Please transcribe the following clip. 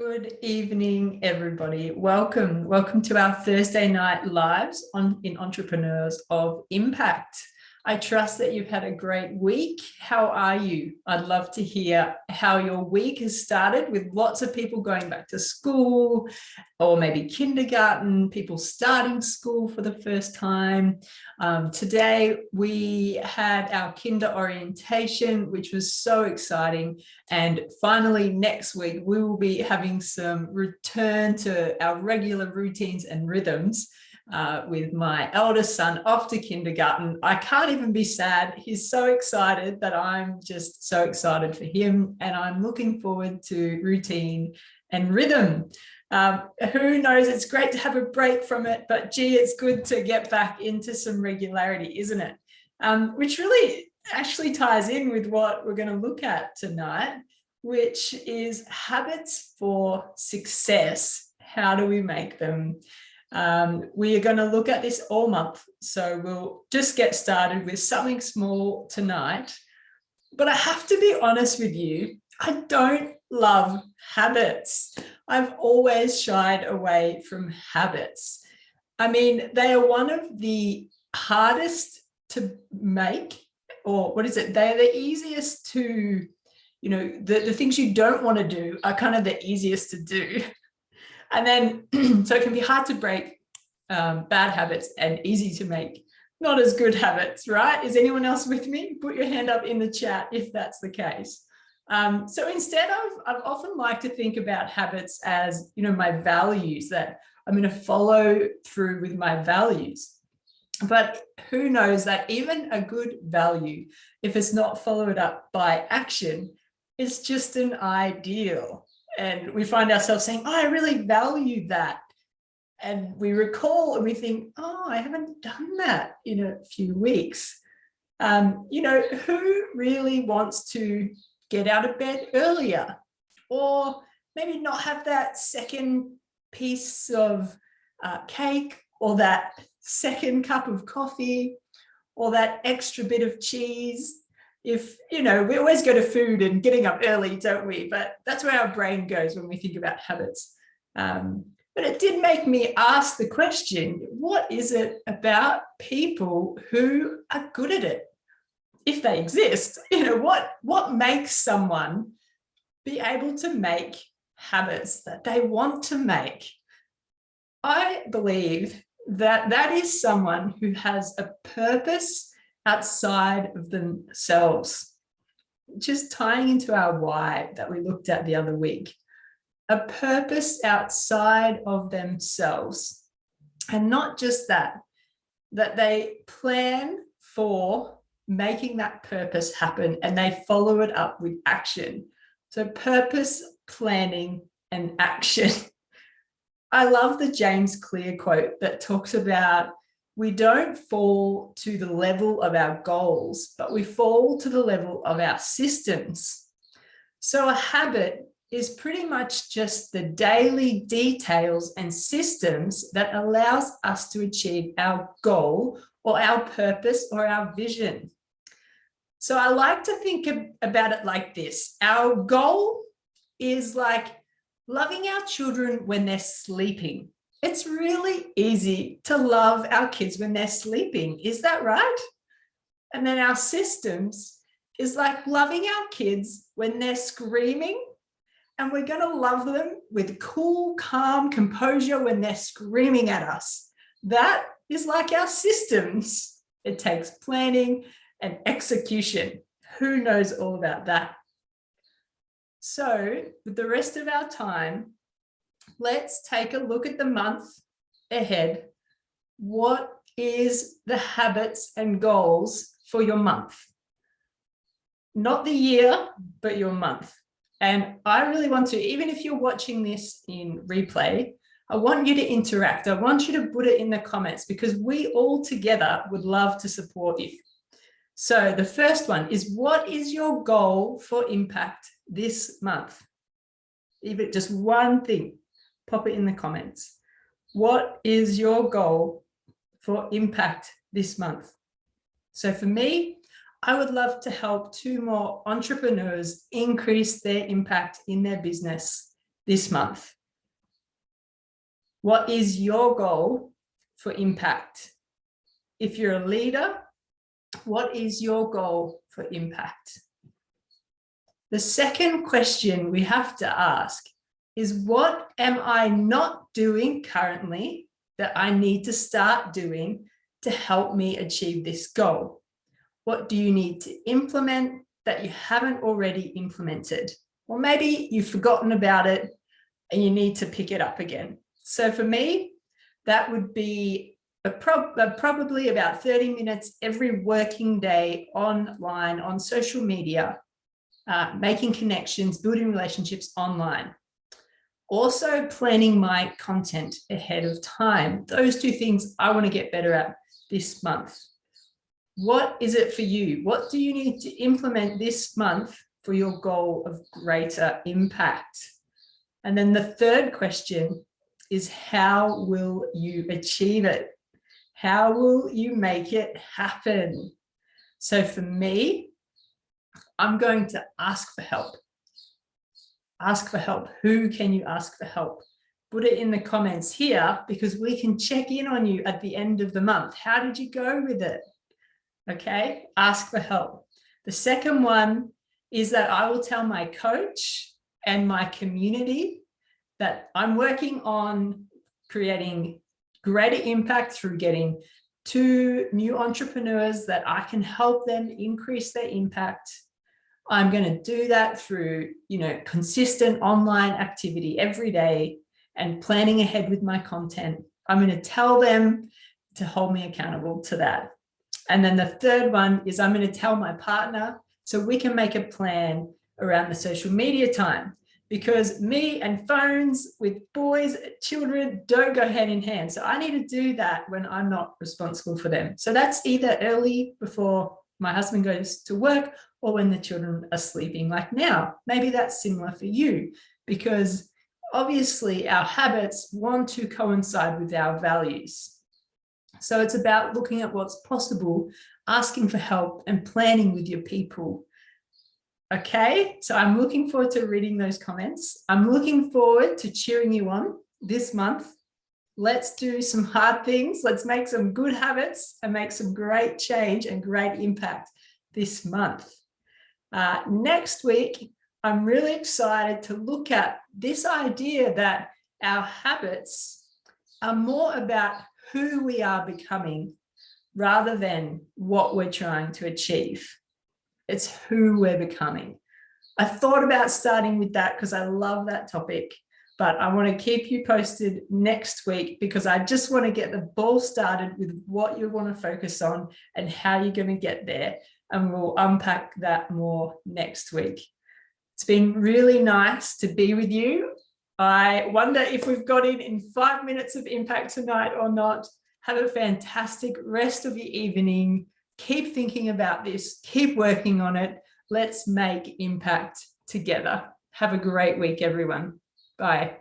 Good evening, everybody. Welcome to our Thursday night lives in Entrepreneurs of Impact. I trust that you've had a great week. How are you? I'd love to hear how your week has started, with lots of people going back to school or maybe kindergarten, people starting school for the first time. Today we had our kinder orientation, which was so exciting. And finally, next week, we will be having some return to our regular routines and rhythms. With my eldest son off to kindergarten. I can't even be sad. He's so excited that I'm just so excited for him, and I'm looking forward to routine and rhythm. Who knows, it's great to have a break from it, but gee, it's good to get back into some regularity, isn't it? Which really actually ties in with what we're going to look at tonight, which is habits for success. How do we make them? We are going to look at this all month, so we'll just get started with something small tonight. But I have to be honest with you, I don't love habits. I've always shied away from habits. I mean, they are one of the hardest to make, or what is it? They're the easiest to, the things you don't want to do are kind of the easiest to do. And then, so it can be hard to break bad habits and easy to make not as good habits, right? Is anyone else with me? Put your hand up in the chat if that's the case. So instead, I've often liked to think about habits as, my values, that I'm going to follow through with my values. But who knows that even a good value, if it's not followed up by action, is just an ideal. And we find ourselves saying, I really value that. And we recall and we think, I haven't done that in a few weeks. Who really wants to get out of bed earlier? Or maybe not have that second piece of cake, or that second cup of coffee, or that extra bit of cheese. If, we always go to food and getting up early, don't we? But that's where our brain goes when we think about habits. But it did make me ask the question, what is it about people who are good at it? If they exist, what makes someone be able to make habits that they want to make? I believe that is someone who has a purpose outside of themselves, just tying into our why that we looked at the other week. A purpose outside of themselves. And not just that they plan for making that purpose happen and they follow it up with action. So purpose, planning, and action. I love the J.Clear quote that talks about, we don't fall to the level of our goals, but we fall to the level of our systems. So a habit is pretty much just the daily details and systems that allows us to achieve our goal or our purpose or our vision. So I like to think about it like this. Our goal is like loving our children when they're sleeping. It's really easy to love our kids when they're sleeping. Is that right? And then our systems is like loving our kids when they're screaming, and we're going to love them with cool, calm composure when they're screaming at us. That is like our systems. It takes planning and execution. Who knows all about that? So with the rest of our time, let's take a look at the month ahead. What is the habits and goals for your month? Not the year, but your month. And I really want to, even if you're watching this in replay, I want you to interact. I want you to put it in the comments, because we all together would love to support you. So the first one is, what is your goal for impact this month? Even just one thing, pop it in the comments. What is your goal for impact this month? So for me, I would love to help 2 more entrepreneurs increase their impact in their business this month? What is your goal for impact? If you're a leader, what is your goal for impact? The second question we have to ask is, what am I not doing currently that I need to start doing to help me achieve this goal? What do you need to implement that you haven't already implemented? Or maybe you've forgotten about it and you need to pick it up again. So for me, that would be probably about 30 minutes every working day online, on social media, making connections, building relationships online. Also planning my content ahead of time. Those two things I want to get better at this month. What is it for you? What do you need to implement this month for your goal of greater impact? And then the third question is, how will you achieve it? How will you make it happen? So for me, I'm going to ask for help. Ask for help. Who can you ask for help? Put it in the comments here, because we can check in on you at the end of the month. How did you go with it? Okay, ask for help. The second one is that I will tell my coach and my community that I'm working on creating greater impact through getting 2 new entrepreneurs that I can help them increase their impact. I'm going to do that through, consistent online activity every day and planning ahead with my content. I'm going to tell them to hold me accountable to that. And then the third one is I'm going to tell my partner so we can make a plan around the social media time, because me and phones with boys, children don't go hand in hand. So I need to do that when I'm not responsible for them. So that's either early before my husband goes to work or when the children are sleeping, like now. Maybe that's similar for you, because obviously our habits want to coincide with our values. So it's about looking at what's possible, asking for help, and planning with your people. Okay, so I'm looking forward to reading those comments. I'm looking forward to cheering you on this month. Let's do some hard things. Let's make some good habits and make some great change and great impact this month. Next week, I'm really excited to look at this idea that our habits are more about who we are becoming rather than what we're trying to achieve. It's who we're becoming. I thought about starting with that because I love that topic, but I want to keep you posted next week, because I just want to get the ball started with what you want to focus on and how you're going to get there. And we'll unpack that more next week. It's been really nice to be with you. I wonder if we've got in 5 minutes of impact tonight or not. Have a fantastic rest of your evening. Keep thinking about this. Keep working on it. Let's make impact together. Have a great week, everyone. Bye.